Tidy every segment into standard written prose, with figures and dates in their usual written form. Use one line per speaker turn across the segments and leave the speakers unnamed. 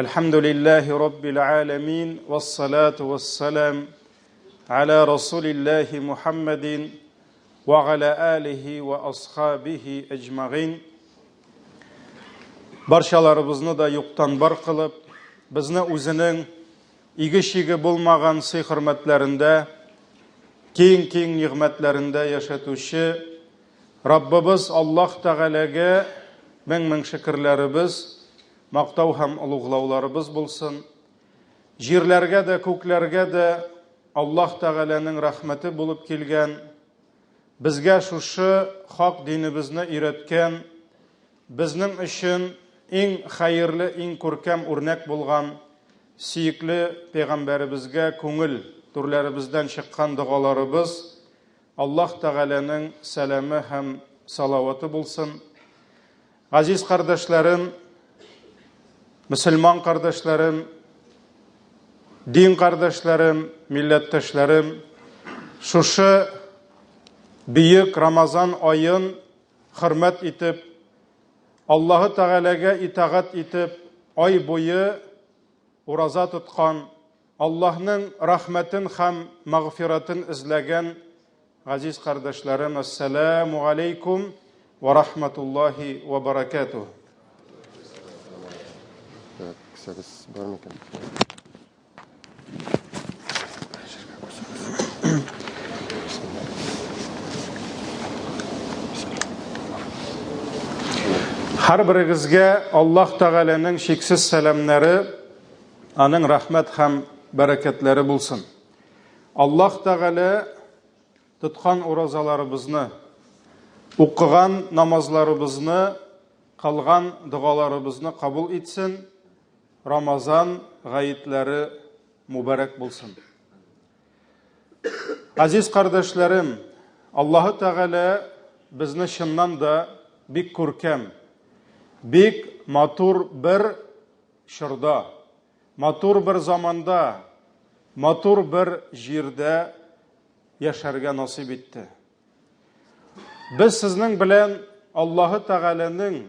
Elhamdülillahi Rabbil alemin. Vessalatu vesselam ala Resulillahi Muhammedin ve ala alihi ve ashabihi ecma'in. Barşalarımızını da yoktan bar kılıp, bizni özünün igi-şigi bulmagan hürmetlerinde, keng nimetlerinde yaşatuşu Rabbimiz Allah Teala'ga min şükürlerimiz, maqtav ham ulug'lawlarimiz bulsun. Jirlerge de, köklerge de Allah Teala'nın rahmeti bulup kelgen, bizge şuşu hak dinimizni öğretken, bizning için eng hayırlı, eng ko'rkam örnek bulgan suyukli Peygamberimizge ko'ngil turlarimizdan chiqqan duolarimiz Allah Teala'nın selamı hem salavatı bulsun. Aziz kardeşlerim, Müslüman kardeşlerim, din kardeşlerim, milletteşlerim, şuşu büyük Ramazan ayın hürmet etip, Allah-u Teala'ga itaat etip, ay boyu uraza tutkan, Allah'ın rahmetin hem mağfiretin izlegen aziz kardeşlerim, Esselamu Aleyküm ve Rahmetullahi ve Berekatuhu. Her birinizge Allah Teala'nın şeksiz selamları, onun rahmet hem bereketleri bulsun. Allah Teala tutkan urazalarımızı, okugan namazlarımızı, kılgan dualarımızı kabul etsin. Ramazan gayetleri mübarek bulsun. Aziz kardeşlerim, Allah Teala bizni şundan da bik ko'rkam, bik matur bir şurda, matur bir zamanda, matur bir jirde yaşarga nasip etti. Biz sizning bilan Allah Teala'nın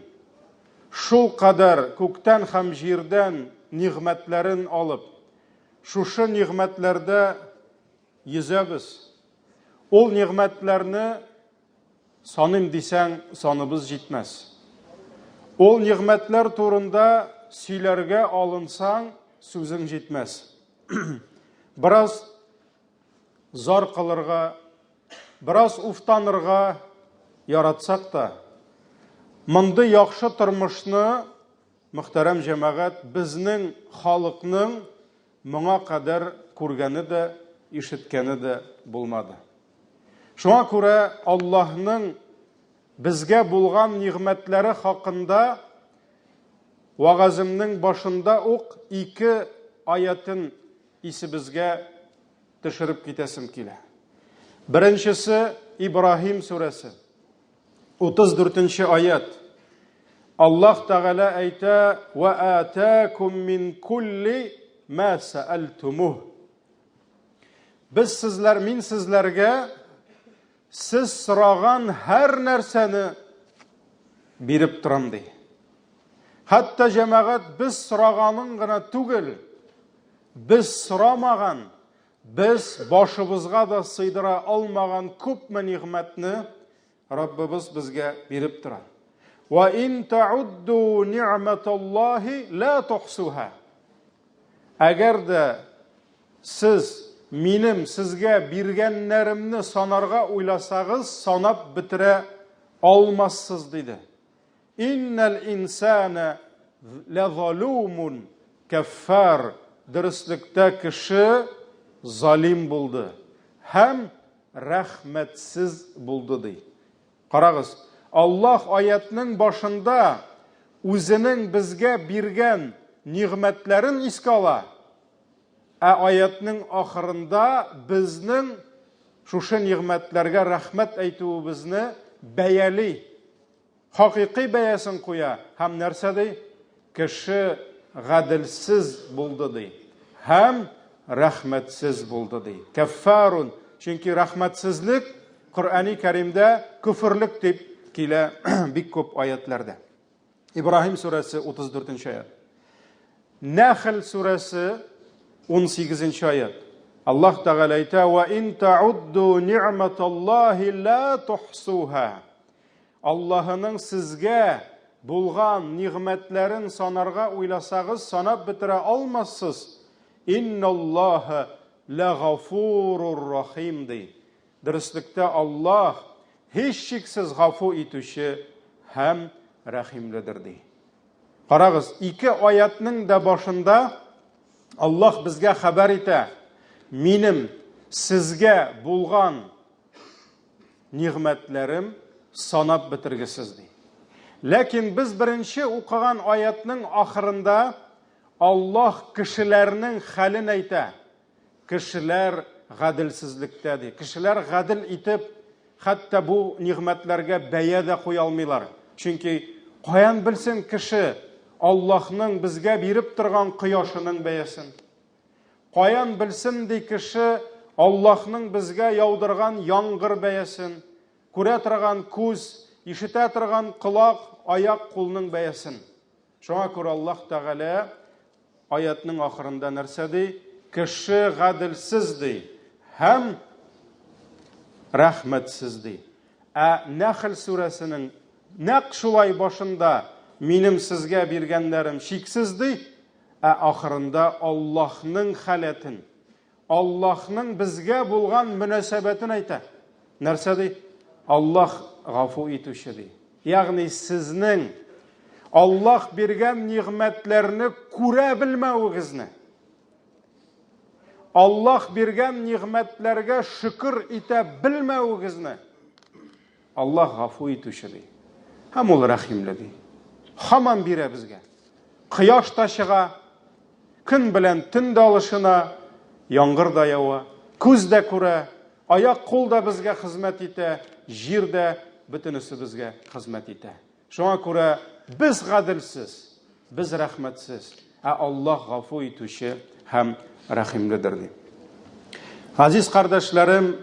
şu kadar kökten hem jirden nimetlerin alıp, şu nimetlerde yüzemiz. Ol nimetlerini sanım desen sanımız yetmez. Ol nimetler turunda söylerge alınsan sözün yetmez. Biraz zor kılırga, biraz uftanırga yaratsak da, mındı yaxşı turmuşni muhterem cemaat bizning xalqning mına kadar ko'rgani de, işitkeni de bulmadı. Şuna göre Allah'ın bizge bulgan nimetleri hakkında vaazımның başında ok iki ayetin isi bizge düşürüp gitesim kile. Birincisi İbrahim suresi 34. ayet. Allah Teala ayta ve ataakum min kulli ma sa'altumuh. Biz sizler, min sizlerge siz sıragan her nerseni birip turam dey. Hatta cemaat biz sıraganın gına tugel, biz sıramagan, biz başımızga da sıydıra almagan köpme nimetni Rabbimiz bizge birip turan. Ve in ta'uddu ni'metallahi la tuhsuha. Eğer de siz minim sizge birgenlerimni sanarga uylasağız, sanap bitire almazsız dedi. İnnel insane lezalumun keffar. Dürüstlükte kişi zalim buldu. Hem rahmetsiz buldu dedi. Qaragız, Allah ayetinin başında özünün bizge birgen nimetlerin iskala. Ayetinin ahırında bizning şuşu nimetlerge rahmet aytubizni beyali, haqiqiy beyasin koya. Hem nerse dey? Kişi gadilsiz buldu dey. Hem rahmetsiz buldu dey. Keffarun. Çünkü rahmetsizlik Kur'an-ı Kerim'de küfürlük deyip bir köp ayetlerde. İbrahim suresi 34. ayet. Nahl suresi 18. ayet. Allah Teala ayta: "Ve in ta'uddu ni'metallahi la tuhsuha." Allah'ın sizge bulgan nimetlerin sanarga uylasagız sanap bitire almazsız. İnnallâhe legafurur rahim dey. Dürüstlükte Allah hiç şiksiz gafu itüşü hem rahimlidir dey. Qaragız, iki ayetinin de başında Allah bizge haber ite. Minim sizge bulgan nimetlerim sanap bitirgisiz dey. Lakin biz birinci okugan ayetinin ahırında Allah kişilerinin halini ayta. Kişiler gadilsizlikte dey. Kişiler gadil itip hatta bu nimetlerge beye de koyalmıyorlar. Çünkü koyan bilsin kişi Allah'ın bizge birip durgan kıyaşının beyesin. Koyan bilsin dey kişi Allah'ın bizge yaudırgan yangır beyesin. Күрә торган күз, ишетә торган кулак, аяк кулның бәясен. Шуңа күрә Аллаһ Тәгалә аятның ахырында нәрсә ди? Кеше гадилсез ди, һәм рәхмәтсез ди. Нәхл сүрәсенең нәкъ шулай башында минем сезгә биргәннәрем шиксез ди, ахырында Аллаһның халәтен, Аллаһның безгә булган мөнәсәбәтен әйтә. Нәрсә ди? Allah gafu itüşü dey. Yani sizning Allah bergen nimetlerini күрә bilmewigizne, Allah bergen nimetlerge şükür ite bilmewigizne Allah gafu itüşü dey. Hem ol rahimli dey. Haman bire bizge. Kıyaş da çıga, gün bilen tün dalışına, yağmur da yawa, күз de күрә, ayak kol da bizge hizmet ite. Jirde bütünüsü bizge hizmet ite. Şuna göre biz gadilsiz, biz rahmetsiz. Allah gafu itüşü hem rahimlidir deyip. Aziz kardeşlerim,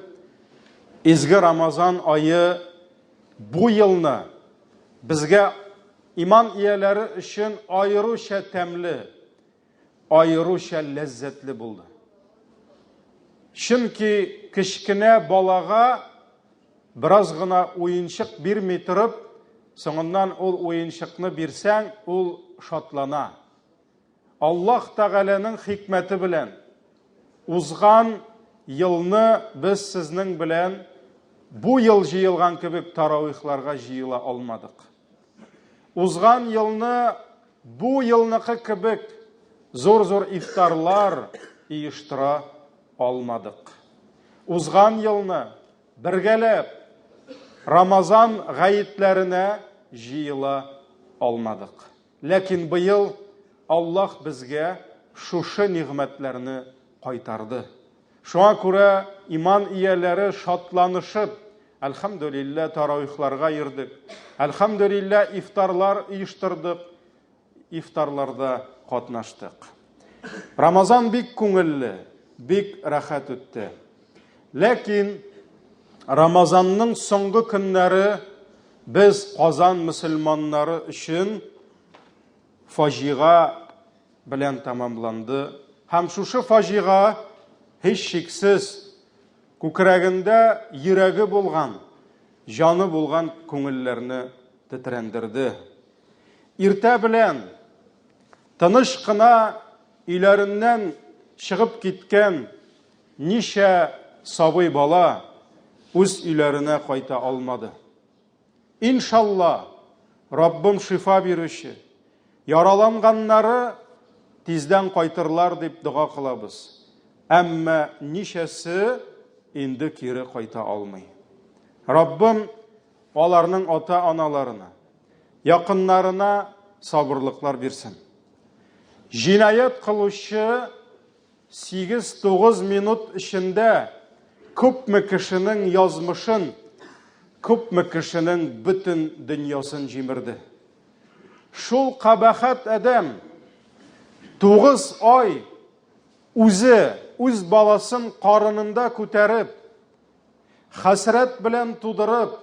izgi Ramazan ayı bu yılını bizge iman üyeleri için ayrıca temli, ayrıca lezzetli buldu. Çünkü kişkine balağa biraz gına oyunçık bir turib, soğundan ol oyunçıkını birsen, ol şatlana. Allah Teala'nın hikmeti bilen, uzgan yılını biz sizning bilen, bu yıl jiyilgan kibik taravihlarga jiyila almadık. Uzgan yılını, bu yılnıqı kibik zor iftarlar iyiştira almadık. Uzgan yılını birgelep, Ramazan gayetlerine jiyila almadık. Lakin bu yıl Allah bizge şuşu nimetlerini kaytardı. Şuna göre iman üyeleri şatlanışıp, elhamdülillah taravihlarga yirdik. Elhamdülillah iftarlar iyiştirdik. İftarlarda katnaştık. Ramazan bik köngülli, bik rahat ötті. Lakin Ramazanның soңғы günleri biz Kazan Müslümanları için faciga bilen tamamlandı. Hem şuşu faciga hiç şiksiz kükrəgində yüreği bulgan, canı bulgan köngüllerini titrendirdi. İrte bilen tanış kına ilerinden çıkıp gitken nice sabıy bala öz ilerine kayta almadı. İnşallah Rabbim şifa birişi, yaralanganları tizden kaytırlar deyip dua kılabız. Ama nişesi indi kiri kayta almay. Rabbim onlarının ata-analarına, yakınlarına sabırlıklar versin. Cinayet kılışı 8-9 minut içinde köpme kişinin yazmışın, köpme kişinin bütün dünyasını jimirdi. Şul kabahat adam 9 ay öz balasın karnında көтәріп, hasret bilen tudırıp,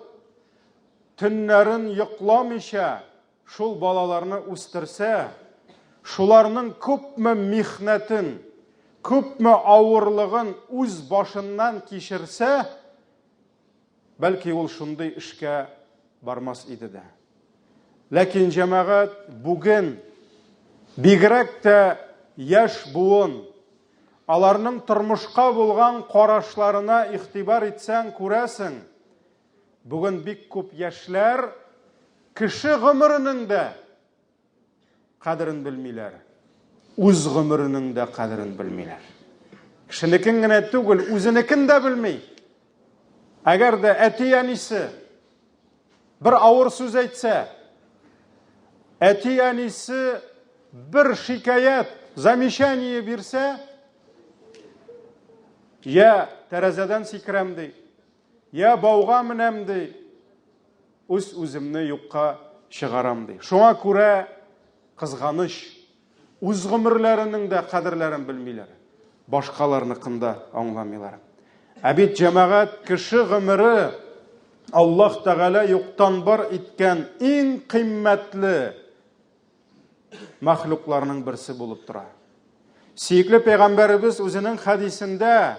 tünlerin yıklamışa şul balalarını üstürse, шуларның күпме михнәтен, күпме авырлыгын үз башыннан кичерсә, бәлки ул шундый эшкә бармас иде дә. Ләкин җәмәгать бүген бигрәк тә яшь буын, аларның тормышка булган карашларына игътибар итсәң күрәсең, бүген бик күп яшьләр кеше гомеренең дә кадерен белмиләр, үз гомеренең дә кадерен белмиләр. Кешенекен генә түгел, үзенекен дә белми. Әгәр дә әти-әнисе bir авыр сүз әйтсә, әти-әнисе bir şikayet, замечание бирсә, я тәрәзәдән сикерәм ди, я бауга менәм ди, үземне юкка чыгарам ди. Шуңа күрә кызганыч, үз гомерләренең дә кадерләрен белмиләр, башкаларныкында аңламыйлар. Ә бит җәмәгать кеше гомере Аллаһ Тәгалә юктан бар иткән иң кыйммәтле мәхлукларның берсе булып тора. Сөйкле пәйгамбәребез үзенең хадисендә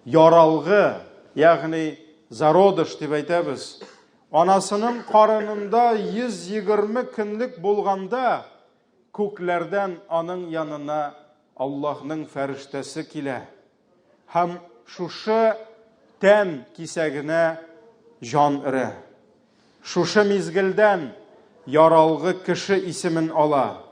яралгы, ягъни зародыш дип әйтәбез, анасының карынында 120 көнлек булганда күкләрдән аның янына Аллаһның фәрештәсе килә. Һәм шушы тән кисәгенә жан өрә. Шушы мизгелдән яралгы кеше исемен ала.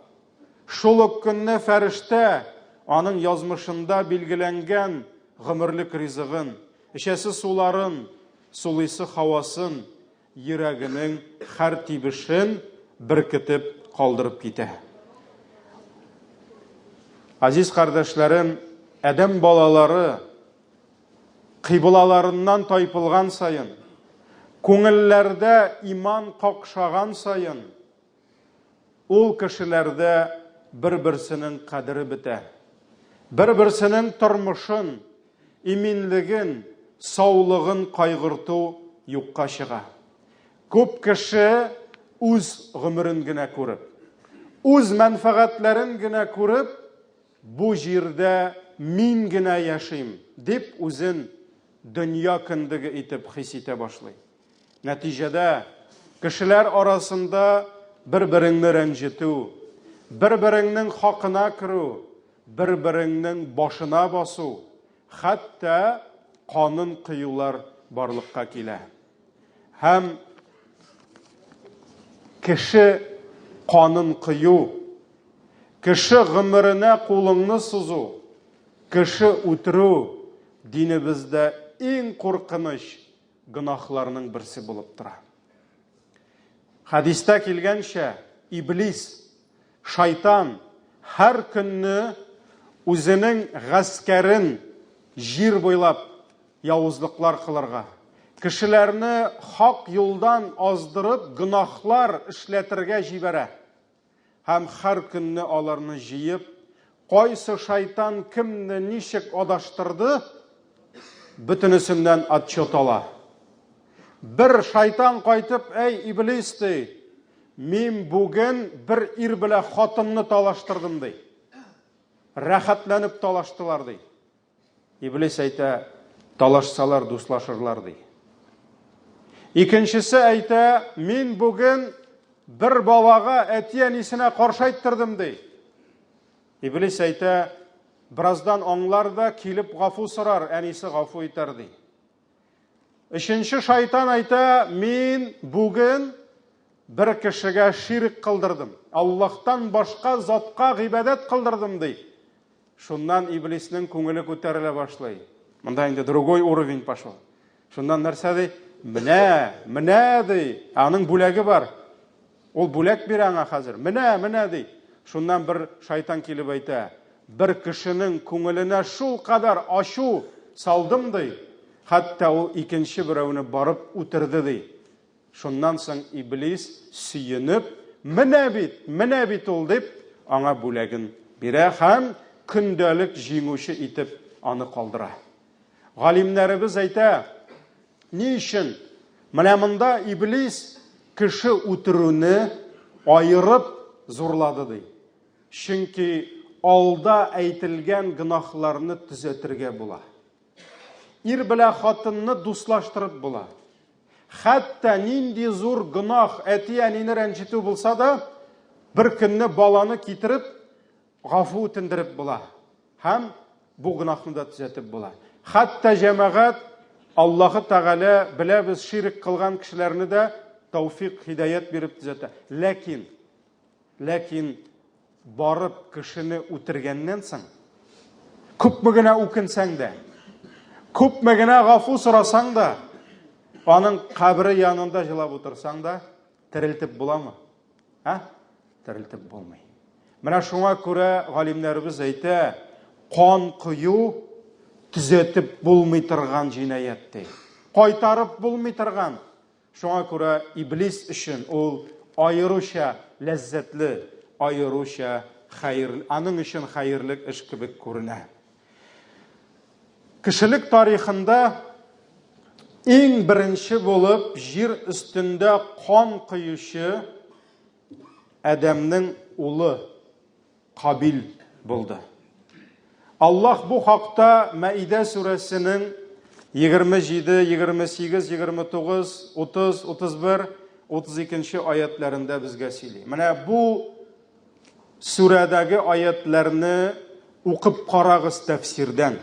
Шул ук көнне фәрештә аның язмышында билгеләнгән гомерлек ризыгын, эчәсе суларын, сулыйсы һавасын, йөрәгенең һәр тибешен беркетеп калдырып китә. Азиз кардәшләрем, адәм балалары кыйблаларыннан тайпылган сайын, күңелләрдә иман какшаган сайын, ул кешеләрдә бер-берсенең кадере бетә. Бер-берсенең тормышын, иминлеген, саулыгын кайгырту юкка чыга. Күп кеше үз гомерен генә күреп, үз мәнфәгатьләрен генә күреп, бу җирдә мин генә яшим дип үзен дөнья кендеге итеп хис итә башлый. Нәтиҗәдә кешеләр арасында бер-береңне рәнҗетү, бер-береңнең хакына керү, бер-береңнең башына басу, хәтта канун кыюлар барлыкка килә. Һәм кеше канун кыю, кеше гомеренә кулыңны сузу, кеше үтерү динебездә иң куркыныч гынахларның берсе булып тора. Хадистә килгәнчә, иблис, шайтан һәр көнне үзенең гаскәрен җир буйлап явызлыклар кылырга, кешеләрне хак юлдан аздырып, гынахлар эшләтергә җибәрә. Һәм һәр көнне аларны җыеп, кайсы шайтан кемне ничек адаштырды, бөтенесеннән отчет ала. Bir шайтан кайтып, әй иблис ди, мин бүген bir ир белән хатынны талаштырдым ди. Рәхәтләнеп талаштылар ди. Иблис әйтә, талашсалар дуслашырлар ди. Икенчесе әйтә, мин бүген bir балага әти-әнисенә каршы әйттірдім ди. Иблис әйтә, birazdan аңлар да килеп гафу сорар, әнисе гафу итәр ди. Өченче шайтан әйтә, мин бүген bir кешегә ширк кылдырдым. Аллаһтан башка затка гыйбадат кылдырдым ди. Шуннан иблиснең күңеле күтәрелә башлый. Монда инде другой уровень пошел. Шуннан нәрсә ди? Менә ди, аның бүләге бар. Ул бүләк бирә аңа хәзер. Менә ди. Шуннан bir шайтан килеп әйтә, bir кешенең күңеленә шул кадәр ачу салдым ди. Хәтта ул икенче берәүне барып үтерде ди. Шуннан соң иблис сөенеп, менә бит ул дип, аңа бүләген бирә һәм көндәлек җиңүче итеп аны калдыра. Галимнәребез әйтә, ни өчен менә монда иблис кеше үтерүне айырып зурлады ди. Чөнки алда әйтелгән гынахларны төзәтергә була. Ир белән хатынны дуслаштырып була. Хәтта нинди зур гынах әти-әнине рәнҗетү булса да, bir көнне баланы китереп, гафу үтендереп була. Һәм бу гынахны да төзәтеп була. Хәтта җәмәгать Аллаһы Тәгалә беләбез ширк кылган кешеләрне дә тауфик, хидаят биреп төзәтә. Ләкин барып кешене үтергәннән соң, күпме генә үкенсәң дә, күпме генә гафу сорасаң да, аның кабре янында җылап утырсаң да, терелтеп буламы? Терелтеп булмый. Менә шуңа күрә галимнәребез әйтә, кан кую төзәтеп булмый торган җинаят ди. Кайтарып булмый торган. Шуңа күрә иблис өчен ул аеруча ләззәтле, аеруча хәйрле, аның өчен хәйрлек эш кебек күренә. Кешелек тарихында иң беренче булып җир өстендә кан кыючы Адәмнең улы Кабил булды. Аллаһ бу хакта Маида сүрәсенең 27, 28, 29, 30, 31, 32 аятларында безгә сөйли. Менә бу сүрәдәге аятларны укып карагыз тәфсирдән.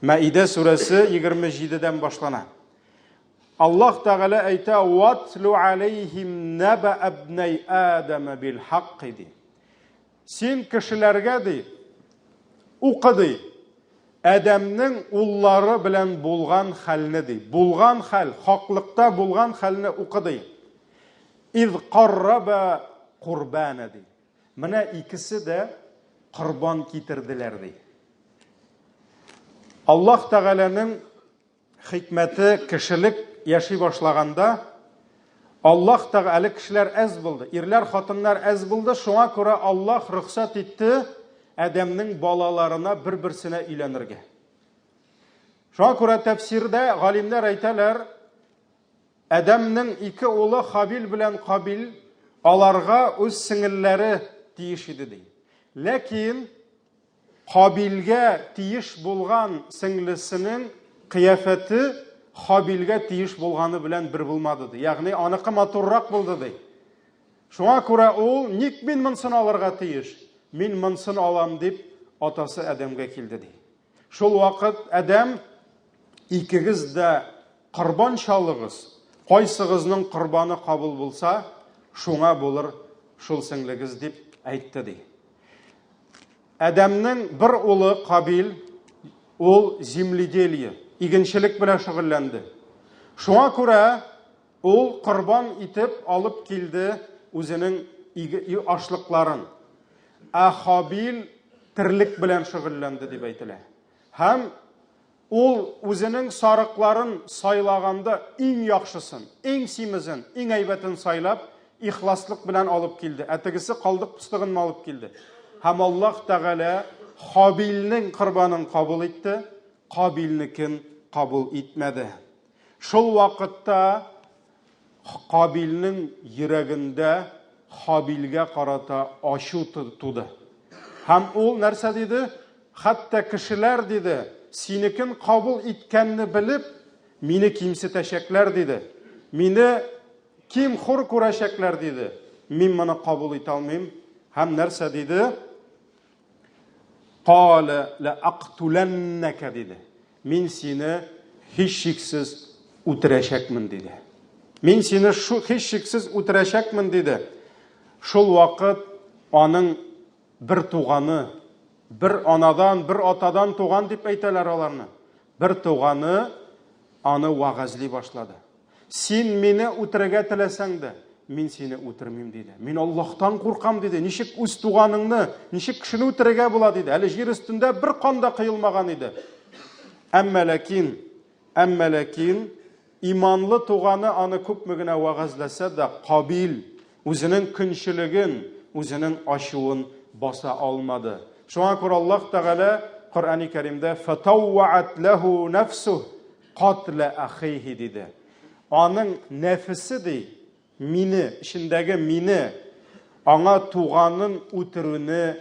Маида сүрәсе 27дән башлана. Аллаһ Тәгалә әйтә: "Ватлу алейхим наба абнай Адама бил хакки" ди. Син кешеләргә ди, укыды. Адәмнең уллары белән булган хәлне ди. Булган хәл, хаклыкта булган хәлне укыды. Из карраба курбана ди. Менә икесе дә корбан китерделәр ди. Аллаһ Тәгаләнең хикмәте кешелек яши башлаганда, Аллаһ Тәгалә кешеләр әз булды, ирләр, хатыннар әз булды. Шуңа күрә Аллаһ рөхсәт итте Адәмнең балаларына бер-берсенә өйләнергә. Шуңа күрә тәфсирдә галимнәр әйтәләр, Адәмнең ике улы Хабил белән Кабил аларга үз сеңелләре тиеш иде ди. Ләкин Кабилгә тиеш булган сеңлесенең кыяфәте Хабилгә тиеш булганы белән бер булмады ди. Ягъни аныкы матуррак булды ди. Шуңа күрә ул ник мин монсын алырга тиеш? Мин монсын алам дип атасы Адәмгә килде ди. Шул вакыт Адәм икегез дә корбан чалыгыз. Кайсыгызның корбаны кабул булса, шуңа булыр шул сеңлегез дип әйтте ди. Адәмнең бер улы Кабил, ул земледелие, игенчелек белән шөгыльләнде. Шуңа күрә ул корбан итеп алып килде үзенең ашлыкларын. Хабил тирлек белән шөгыльләнде дип әйтелә. Һәм ул үзенең сарыкларын сайлаганда иң яхшысын, иң симезен, иң әйбәтен сайлап, ихласлык белән алып килде. Әтегесе калдык пустыгын алып килде. Һәм Аллаһ Тәгалә Хабилнең корбанын кабул итте, Кабилнекен кабул итмәде. Шул вакытта Кабилнең йөрәгендә Хабилгә карата ачу туды. Һәм ул нәрсә диде? Хәтта кешеләр диде, синекен кабул иткәнне белеп, мине кимсетәчәкләр диде. Мине ким хур күрәчәкләр диде. Мин моны кабул итә алмыйм. Һәм нәрсә диде? Qala la aqtulannaka диде. Мин сине һичшиксез үтерәчәкмен диде. Мин сине һичшиксез үтерәчәкмен диде. Шул вакыт аның бер туганы, бер анадан, бер атадан туган дип әйтәләр аларны. Бер туганы аны вагазли башлады. Син мине үтерергә теләсәң дә, мин сине үтермим диде. Мин Аллаһтан куркам диде. Ничек үз туганыңны, ничек кешене үтерергә була диде. Әле җир өстендә бер канда кыйлмаган иде. Әмма ләкин иманлы туганы аны күпме генә вагазласа да, Кабил үзенең көнчелеген, үзенең ачуын баса алмады. Шуңа күрә Аллаһ Тәгалә Коръән-и Кәримдә фатаввa'at lahu nafsuhu qatla akhihi диде. Аның нәфесе ди, мине, içindәге мине, аңа туганын үтерүне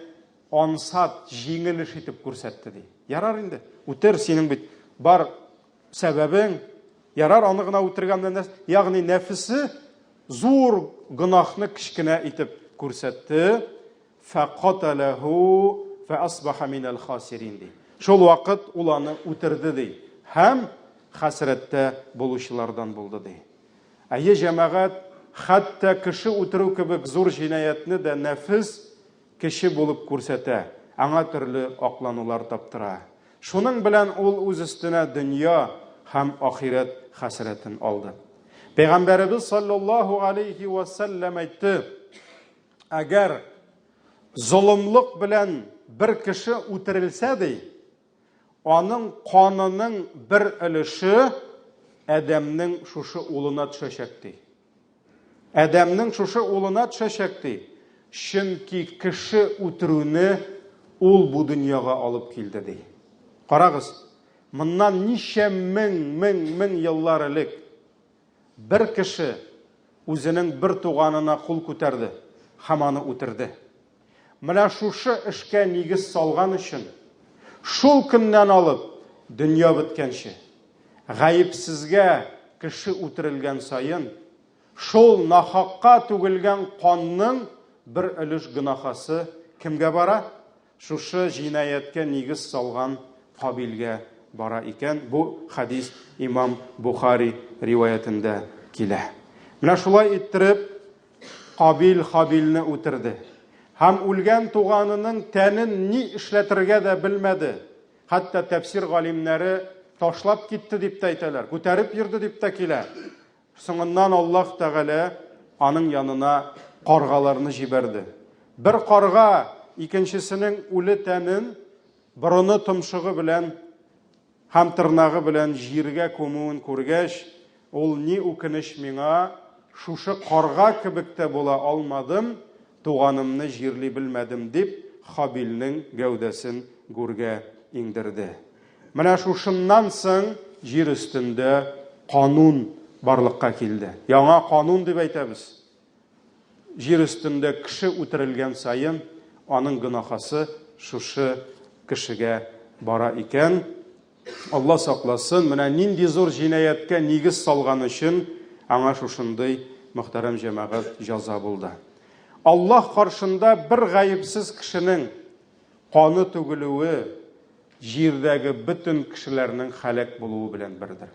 ансат, жеңіліш етіп көрсетті дей. Ярар енді, өтер сенің бит бар сәбәбің, ярар аны ғына өтіргеннен, яғни нәфісі зур гынахны кішкіне етіп көрсетті. Фәқаталаху фәасбаха минал хасирин дей. Шол вақыт уланы өтірді дей. Һәм хасретте болушылардан болды дей. Әйе жамағат, хатта кіші өтіру кебек зур жинаятны да нәфіс кіші болып көрсәтә. Аңа түрлі акланулар таптыра. Шуның белән ул үз өстенә дөнья һәм ахирет хасретін алды. Пәйгамбәребез саллаллаху алейхи ва саллям әйтте: әгәр золымлык белән бер кеше үтерелсә дей, аның канының бер өлеше Әдәмнең шушы улына төшәчәк ди. Әдәмнең шушы улына төшәчәк ди. Чөнки кеше үтерүне ул бу дөньяга алып килде ди. Карагыз, моннан ничә мең еллар элек бер кеше үзенең бер туганына кул күтәрде, һәм аны үтерде. Менә шушы эшкә нигез салган өчен шул көннән алып дөнья беткәнче гаепсезгә кеше үтерелгән сайын шул нахакка түгелгән канның бер өлеш гынахасы кемгә бара? Шушы җинаяткә нигез салган Кабилгә бара икән. Бу хадис имам Бухари риваятында килә. Менә шулай иттереп Кабил Хабилне үтерде. Һәм үлгән туганының тәнен ни эшләтергә дә белмәде. Хәтта тәфсир галимнәре ташлап китте дип тә әйтәләр, күтәреп йөрде дип тә килә. Соңыннан Аллаһ Тәгалә аның янына каргаларны җибәрде. Бер карга икенчесенең үле тәнен борыны томшыгы белән һәм тырнагы белән җиргә күмүен күргәч, ул ни үкенеч миңа, шушы карга кебек тә була алмадым, туганымны җирли белмәдем дип Хабилнең гәүдәсен гүргә иңдерде. Менә шушыннан соң җир өстендә канун барлыкка килде. Яңа канун дип әйтәбез. Җир өстендә кеше үтерелгән сайын аның гынахасы шушы кешегә бара икән. Алла сакласын, менә нинди зур җинаяткә нигез салган өчен аңа шушындый мөхтәрәм җәмәгать җәза булды. Аллаһ каршында бер гаепсез кешенең каны түгелүе җирдәге бөтен кешеләрнең халак булуы белән бердер.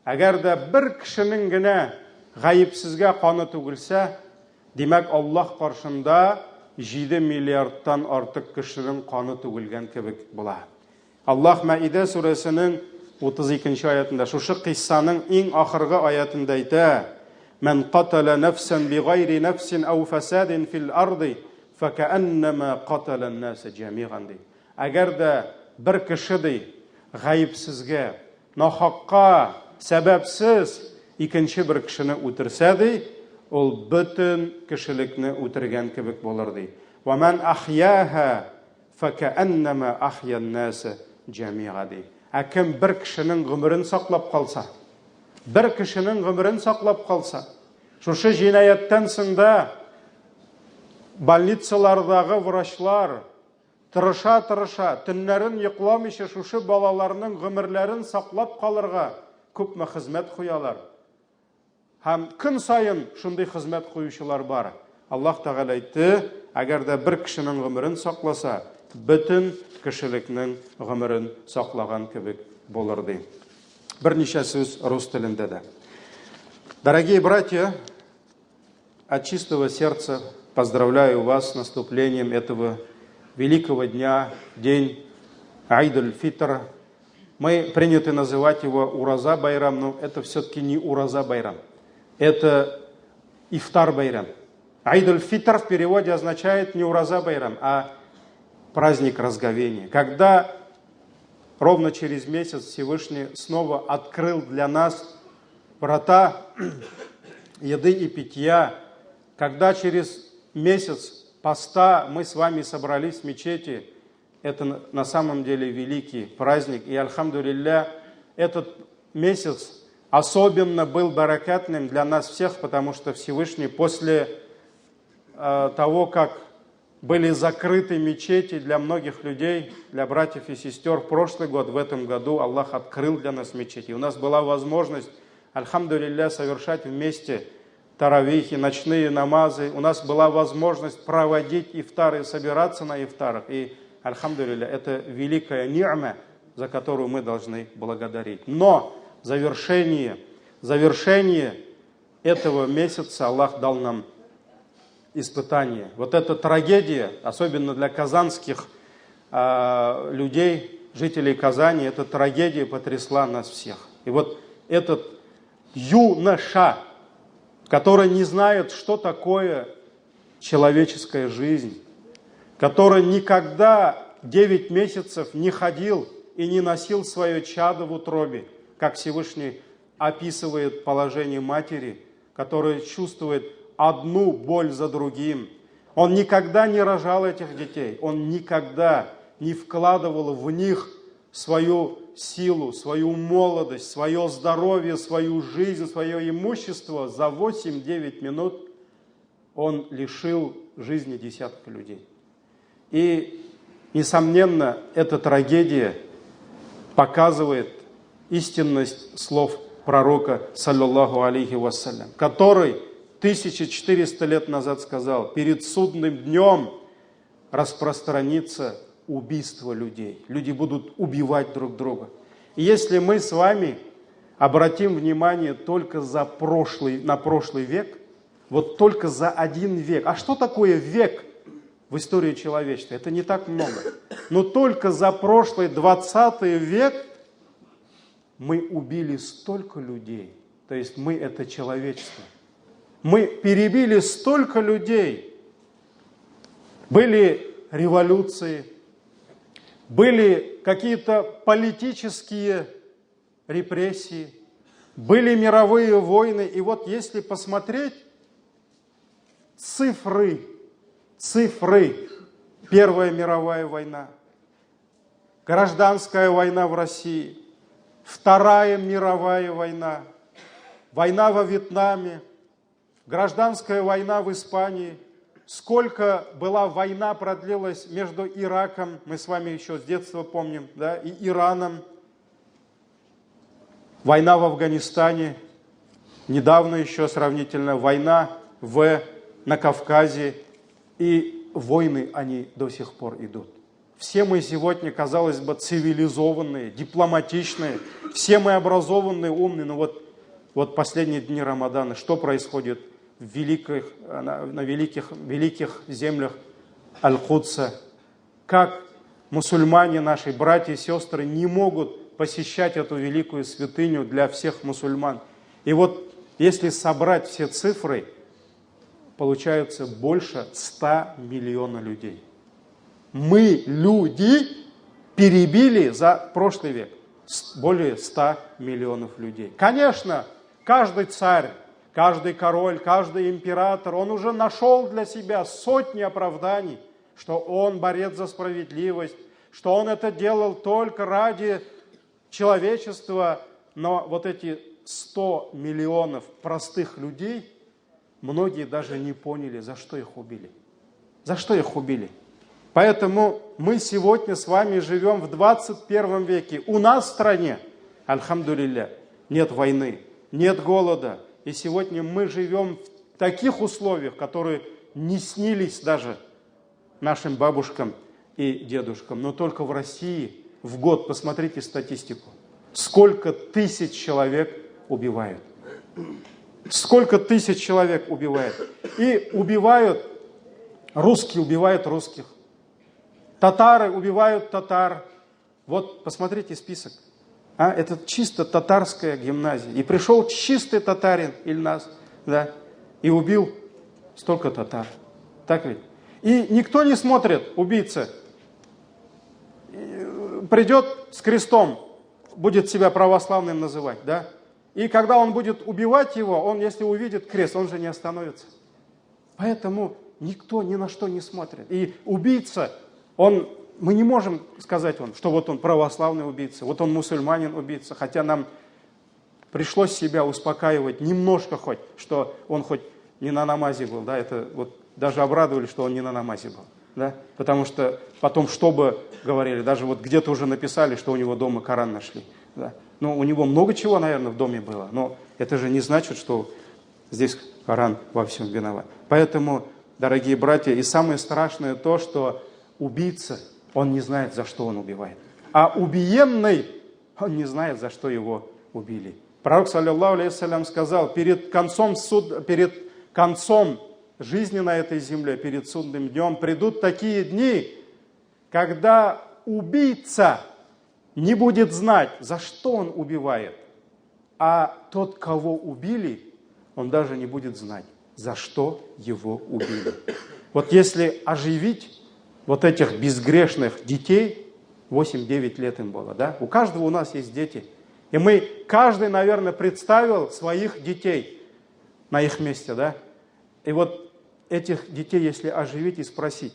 Әгәр дә бер кешенең генә гаепсезгә каны түгелсә, димәк Аллаһ каршында 7 миллиардтан артык кешенең каны түгелгән кебек була. Аллаһ Маида сүрәсенең 32-нче аятында шушы кыйссаның иң ахыргы аятында әйтә: "Мен катала нафсан бигайри нафсин ау фасадин фил арди факааннама катала ан-наса җамиган" ди. Әгәр дә бер кеше ди гаепсезгә, нахакка, сәбәпсез икенче бер кешене үтерсә ди, ул бөтен кешелекне үтергән кебек булыр ди. "Ва ман ахяха факааннама ахя ан-наса җамига" ди. Кем бер кешенең гомерен саклап калса, бер кешенең гомерен саклап калса, шушы җинаяттан соң да больницалардагы врачлар тырыша, төннәрен йокламыйча шушы балаларның гомерләрен саклап калырга күпме хезмәт куялар. Һәм көн сайын шундый хезмәт куючылар бар. Аллаһ Тәгалә әйтте: әгәр дә бер кешенең гомерен сакласа, бөтен кешелекнең гомерен саклаган кебек булыр ди. Берничә сүз рус телендә дә. Дорогие братья, от чистого сердца поздравляю вас с наступлением этого великого дня, день Айд-аль-Фитр. Мы приняты называть его Ураза Байрам, но это все-таки не Ураза Байрам. Это Ифтар Байрам. Айд-аль-Фитр в переводе означает не Ураза Байрам, а праздник разговения. Когда ровно через месяц Всевышний снова открыл для нас врата еды и питья, когда через месяц поста мы с вами собрались в мечети, это на самом деле великий праздник. И, альхамдулилля, этот месяц особенно был баракатным для нас всех, потому что Всевышний после того, как были закрыты мечети для многих людей, для братьев и сестер. В прошлый год, в этом году Аллах открыл для нас мечети. У нас была возможность, альхамдулилля, совершать вместе таравихи, ночные намазы. У нас была возможность проводить ифтары, собираться на ифтарах. И, альхамдулилля, это великая ни'ма, за которую мы должны благодарить. Но завершение этого месяца Аллах дал нам испытание. Вот эта трагедия, особенно для казанских людей, жителей Казани, эта трагедия потрясла нас всех. И вот этот юноша, который не знает, что такое человеческая жизнь, который никогда 9 месяцев не ходил и не носил свое чадо в утробе, как Всевышний описывает положение матери, которая чувствует одну боль за другим. Он никогда не рожал этих детей, он никогда не вкладывал в них свою силу, свою молодость, свое здоровье, свою жизнь, свое имущество. За 8-9 минут он лишил жизни десятка людей. И, несомненно, эта трагедия показывает истинность слов пророка, саллаллаху алейхи вассалям, который 1400 лет назад сказал: перед судным днем распространится убийство людей. Люди будут убивать друг друга. И если мы с вами обратим внимание только на прошлый век, вот только за один век. А что такое век в истории человечества? Это не так много. Но только за прошлый 20 век мы убили столько людей. То есть мы — это человечество. Мы перебили столько людей. Были революции, были какие-то политические репрессии, были мировые войны. И вот если посмотреть цифры. Первая мировая война, гражданская война в России, Вторая мировая война, война во Вьетнаме, гражданская война в Испании. Сколько была война, продлилась между Ираком, мы с вами еще с детства помним, да, и Ираном. Война в Афганистане, недавно еще сравнительно война на Кавказе. И войны, они до сих пор идут. Все мы сегодня, казалось бы, цивилизованные, дипломатичные, все мы образованные, умные, но вот последние дни Рамадана, что происходит на великих землях Аль-Кудса? Как мусульмане, наши братья и сестры, не могут посещать эту великую святыню для всех мусульман. И вот если собрать все цифры, получается больше 100 миллионов людей. Мы, люди, перебили за прошлый век более 100 миллионов людей. Конечно, каждый царь, каждый король, каждый император, он уже нашел для себя сотни оправданий, что он борец за справедливость, что он это делал только ради человечества. Но вот эти 100 миллионов простых людей, многие даже не поняли, за что их убили. За что их убили? Поэтому мы сегодня с вами живем в 21 веке. У нас в стране, альхамдулилля, нет войны, нет голода. И сегодня мы живем в таких условиях, которые не снились даже нашим бабушкам и дедушкам. Но только в России в год, посмотрите статистику, сколько тысяч человек убивают. Сколько тысяч человек убивают. И русские убивают русских. Татары убивают татар. Вот посмотрите список. Это чисто татарская гимназия. И пришел чистый татарин Ильназ, да, и убил столько татар. Так ведь? И никто не смотрит, убийца. Придет с крестом, будет себя православным называть, да? И когда он будет убивать его, он, если увидит крест, он же не остановится. Поэтому никто ни на что не смотрит. И убийца, мы не можем сказать, что вот он православный убийца, вот он мусульманин убийца, хотя нам пришлось себя успокаивать немножко что он хоть не на намазе был, да, это вот даже обрадовали, что он не на намазе был. Да? Потому что потом, что бы говорили, даже вот где-то уже написали, что у него дома Коран нашли. Да? Ну, у него много чего, наверное, в доме было, но это же не значит, что здесь Коран во всем виноват. Поэтому, дорогие братья, и самое страшное то, что убийца, он не знает, за что он убивает. А убиенный, он не знает, за что его убили. Пророк, саллиллаху алейхи сказал, перед концом жизни на этой земле, перед судным днем, придут такие дни, когда убийца не будет знать, за что он убивает, а тот, кого убили, он даже не будет знать, за что его убили. Вот если оживить вот этих безгрешных детей, 8-9 лет им было, да? У каждого у нас есть дети. И каждый, наверное, представил своих детей на их месте, да? И вот этих детей, если оживить и спросить,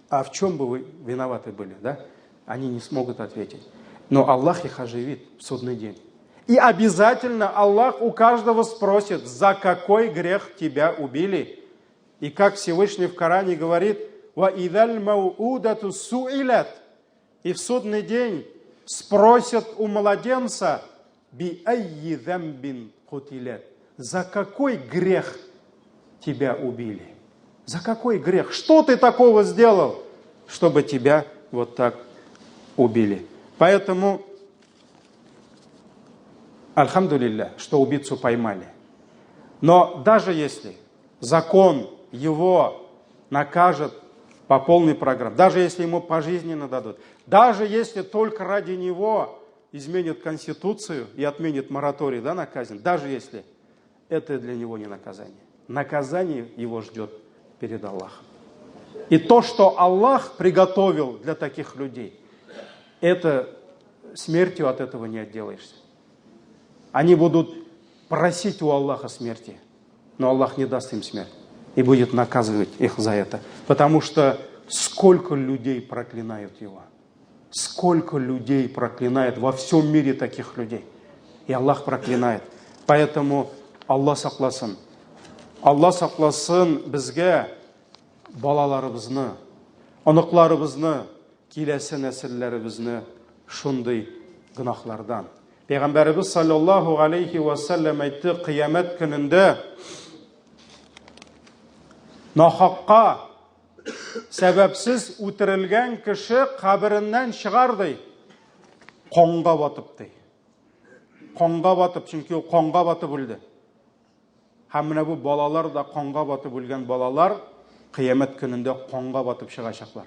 а в чем бы вы виноваты были, да? Они не смогут ответить. Но Аллах их оживит в судный день. И обязательно Аллах у каждого спросит, за какой грех тебя убили. И как Всевышний в Коране говорит, وَإِذَا الْمَوْءُودَةُ سُئِلَتْ, и в судный день спросят у младенца, بِأَيِّ ذَنْبٍ قُتِلَتْ, за какой грех тебя убили? За какой грех? Что ты такого сделал, чтобы тебя вот так убили? Поэтому, альхамдулилля, что убийцу поймали. Но даже если закон его накажет по полной программе, даже если ему пожизненно дадут, даже если только ради него изменят Конституцию и отменят мораторий, да, на казнь, даже если это для него не наказание. Наказание его ждет перед Аллахом. И то, что Аллах приготовил для таких людей, это смертью от этого не отделаешься. Они будут просить у Аллаха смерти, но Аллах не даст им смерть и будет наказывать их за это. Потому что сколько людей проклинают его. Сколько людей проклинает во всем мире таких людей. И Аллах проклинает. Поэтому Аллах сакласын. Аллах сакласын бізге балаларыбызны, оныкларыбызны, киләсе нәселләребезне шундый гынахлардан. Пәйгамбәребез саллаллаху алейхи ва саллям әйтте, кыямәт көнендә нахакка сәбәпсез үтерелгән кеше кабереннән чыгар ди, канга батып ди. Канга батып, чөнки ул канга батып үлде. Һәм менә бу балалар да канга батып үлгән балалар кыямәт көнендә канга батып чыгачаклар.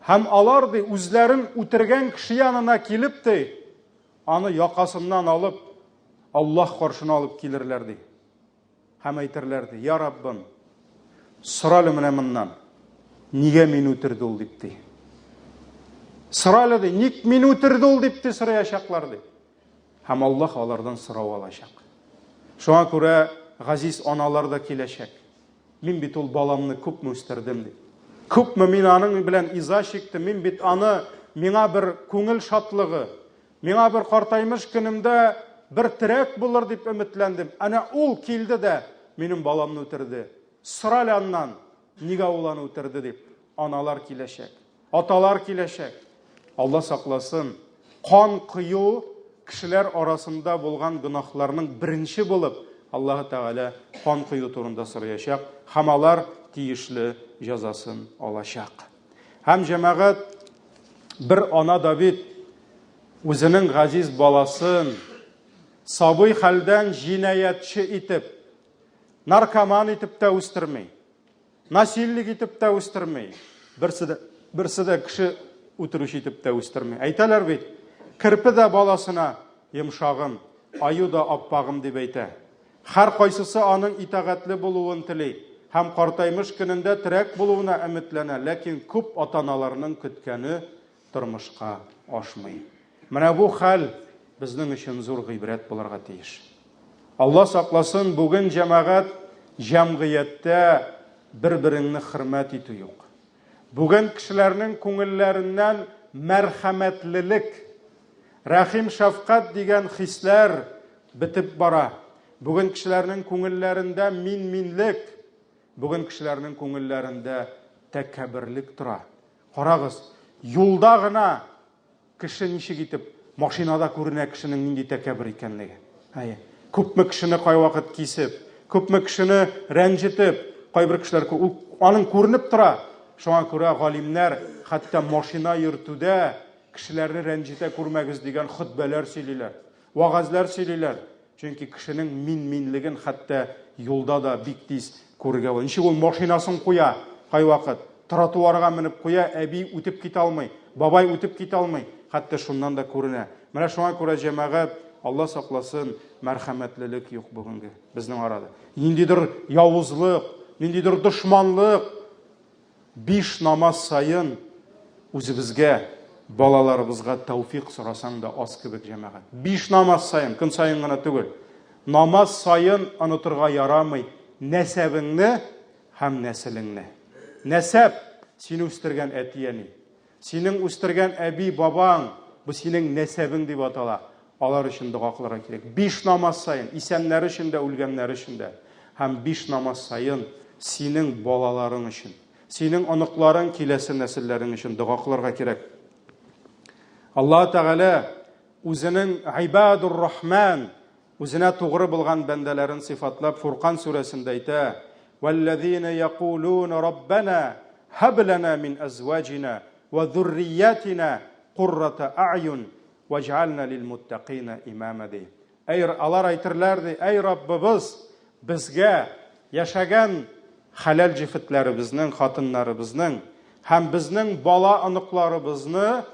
Һәм алар ди үзләрен үтергән кеше янына килеп ди, аны якасыннан алып, Аллаһ каршына алып килерләр ди. Һәм әйтерләр ди, я Раббым, соралы менә моннан, нигә мин үтерде ул дип ди. Соралы ди, ник мин үтерде ул дип ди сораячаклар ди. Һәм Аллаһ алардан сорау алачак. Шуңа күрә газиз аналар да киләчәк. Мин бит ул баламны күпме үстердем ди. Күпме мин аның белән иза чиктем, мин бит аны миңа бер күңел шатлыгы, миңа бер картаймыш көнемдә бер терәк булыр дип өметләндем. Ана ул килде дә минем баламны үтерде. Соралы аннан, нигә ул аны үтерде дип аналар киләчәк, аталар киләчәк. Алла сакласын. Кан кыю кешеләр арасында булган гынахларның беренче булып Аллаһ Тәгалә кан кыю турында сораячак, һәм алар тиешле җәзасын алачак. Һәм җәмәгать, бер ана да бит үзенең газиз баласын сабый хәлдән җинаятчы итеп, наркоман итеп тә үстермәй, насиллик итеп тә үстермәй, берсе дә кеше үтерүче итеп тә үстермәй. Әйтәләр бит, кирпе дә баласына йомшагым, аю да аппагым дип әйтә. Һәр кайсысы аның итагатьле булуын тели, һәм картаймыш көнендә терәк булуына өметләнә, ләкин күп атаналарның көткәне тормышка ашмый. Менә бу хәл безнең өчен зур гыйбрәт булырга тиеш. Алла сакласын, бүген җәмәгать җәмгыятьтә бер-береңне хөрмәт итү юк. Бүген кешеләрнең күңелләреннән мәрхәмәтлелек, рәхим, шәфкать дигән хисләр битеп бара. Бүген кешеләрнең күңелләрендә минлек, бүген кешеләрнең күңелләрендә тәкәбірлік тұра. Қарағыз, юлда ғына кіші нешік етіп, машинада көріне кішінің нендей тәкәбір екенлігі. Көпме кішіні қай уақыт кесіп, көпме кішіні рәнжітіп, қай бір кішілер аның көрініп тұра. Шоңа көре ғалимлер хатта машина йөртүдә кешеләрне рәнҗетә күрмәгез дигән хутбәләр сөйлиләр, вагазлар сөйлиләр. Чөнки кешенең мин-минлеген хатта юлда да бик тиз күрергә була. Ничек ул машинасын куя, кай вакыт тротуарга менеп куя, әби үтеп китә алмый, бабай үтеп китә алмый. Хатта шуннан да күренә. Менә шуңа күрә җәмәгать, Алла сакласын, мәрхәмәтлелек юк бүгенге безнең арада. Ниндидер явызлык, ниндидер дошманлык, 5 намаз сайын үзебезгә, балаларыбызга тәүфик сорасаң да аз кебек җәмәгать. 5 намаз сайын, көн сайын гына түгел. Намаз сайын онытырга ярамый нәсәбеңне һәм нәселеңне. Нәсәб сине үстергән әтияни, синең үстергән әби бабаң, бу синең нәсәбең дип атала. Алар өчен дуа кылырга кирәк. 5 намаз сайын, исәннәр өчен дә, үлгәннәр өчен дә, һәм 5 намаз сайын синең балаларың өчен, синең оныкларың, киләсе нәселләрең өчен дуа кылырга кирәк. Аллаһ Тәгалә үзенең Ибадур Рахман, үзенә тугры булган бәндәләрен сифатлап Фуркан сүрәсендә әйтә: "Валлазина якулуна Раббана хаб лана мин азваҗина ва зурриятина куррата а'юн ваҗ'ална лилмуттақина имама." ди. Алар әйтерләр ди: "Эй Раббыбыз, безгә яшәгән халал җифетләребезнең, хатыннарыбызның һәм безнең бала оныкларыбызны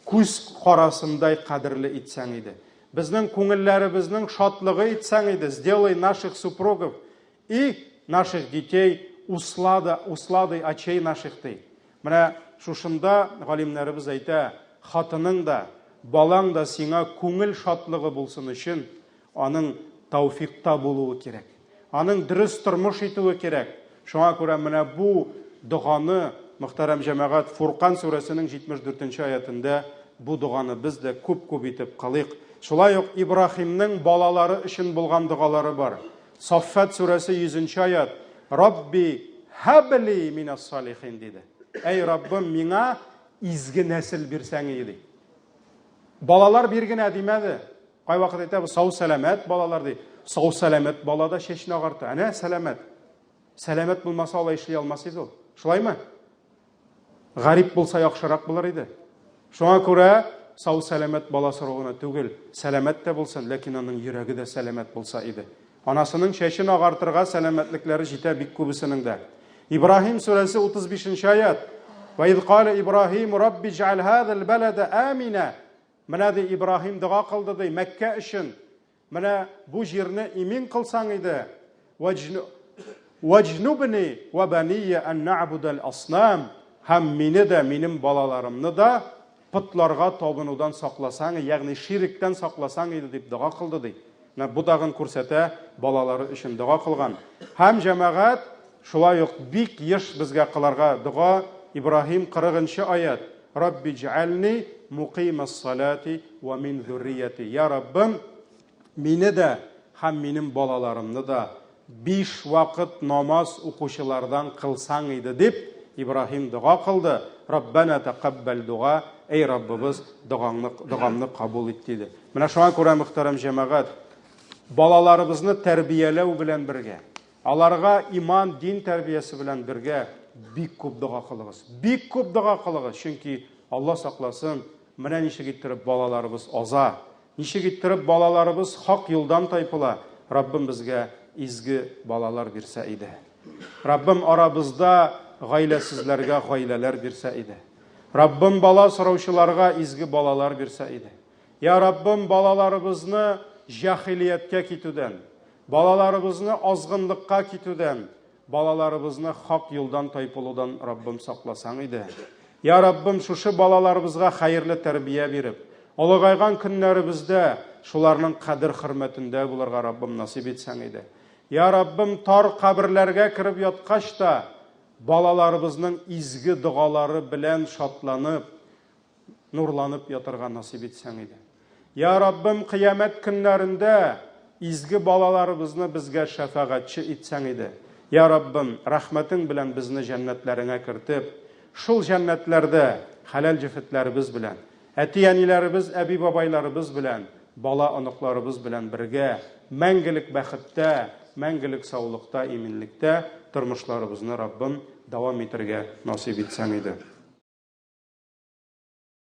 күз карасындай кадерле итсәң иде. Безнең күңелләребезнең шатлыгы итсәң иде. Сделай наших супругов и наших детей усладой очей наших ты." Менә шушында галимнәребез әйтә: хатының да, балаң да сиңа күңел шатлыгы булсын өчен аның тәүфикта булуы кирәк. Аның дөрес тормыш итүе кирәк. Шуңа күрә менә бу дуганы, мөхтәрәм җәмәгать, Фуркан сүрәсенең 74-нче аятында бу дуганы без дә күп-күп итеп кылыйк. Шулай ук Ибраһимнең балалары өчен булган дугалары бар. Саффат сүрәсе 100-нче аят: "Рабби хабли минас салихин" диде. Эй Раббым, миңа изге нәсел бирсәң иде. Балалар бир генә димәде. Кай вакыт әйтә, сау сәламәт балалар ди. Сау сәламәт балада чәчне агарты. Әнә сәламәт. Сәламәт булмаса алай эшли алмас иде ул. Шулаймы? Гарип булса яхшырак булыр иде. Шуңа күрә сау сәламәт бала сорауына түгел, сәламәт тә булсын, ләкин аның йөрәге дә сәламәт булса иде. Анасының чәчен агартырга сәламәтлекләре җитә бик күбесенең дә. Ибраһим сүрәсе 35-нче аят: "Ва ид кала Ибраһим Рабби җ'ал хазал балада амина." Менә ди Ибраһим дуга кылды ди Мәккә өчен. Менә бу җирне имин кылсаң иде. "Ваҗнубни ва бания ан нa'будал аснам." Һәм мине дә, минем балаларымны да пытларга табынудан сакласаң, ягъни ширктән сакласаң иде дип дуга кылды ди. Менә бу тагын күрсәтә, балалары өчен дуга кылган. Һәм җәмәгать шулай ук бик еш безгә кыларга дуга. Ибраһим 40-нчы аят: "Рабби җ'ални муқимас салати ва мин зуррияти." Я Раббым, мине дә һәм минем балаларымны да 5 вакыт намаз укучылардан кылсаң иде дип Ибраһим дуга кылды. Раббана тaqabbal дуга, эй Раббыбыз, дугамны кабул ит диде. Менә шуңа күрә мөхтәрәм җәмәгать, балаларыбызны тәрбияләү белән бергә, аларга иман, дин тәрбиясе белән бергә бик күп дуга кылыгыз. Бик күп дуга кылыгыз, чөнки Алла сакласын, менә ничек иттереп балаларыбыз аза, ничек иттереп балаларыбыз хак юлдан тайпыла. Раббым безгә изге балалар бирсә иде. Раббым арабызда гаиләсезләргә гаиләләр бирсә иде. Раббым бала сораучыларга изге балалар бирсә иде. Я Раббым, балаларыбызны җахилияткә китүдән, балаларыбызны азгынлыкка китүдән, балаларыбызны хак юлдан тайпылудан Раббым сакласаң иде. Я Раббым, шушы балаларыбызга хәерле тәрбия биреп, олыгайган көннәребездә шуларның кадер хөрмәтендә булырга Раббым насип итсәң иде. Я Раббым, тар каберләргә кирип яткач та балаларыбызның изге дугалары белән шатланып, нурланып ятырга насип итсәң иде. Я Раббым, кыямәт көннәрендә изге балаларыбызны безгә шәфагатьче итсәң иде. Ya Rabbim, rahmetin bilen bizni cennetleriне kirtip, şul cennetlerde halal cifetlerimiz bilen, etiyanilerimiz, ebi babaylarımız bilen, bala anıklarımız bilen birge, mengilik bəxitdə, mengilik sağlıqda, iminlikdə turmuşlarımızı Rabbim devam etirge nasip etsen idi.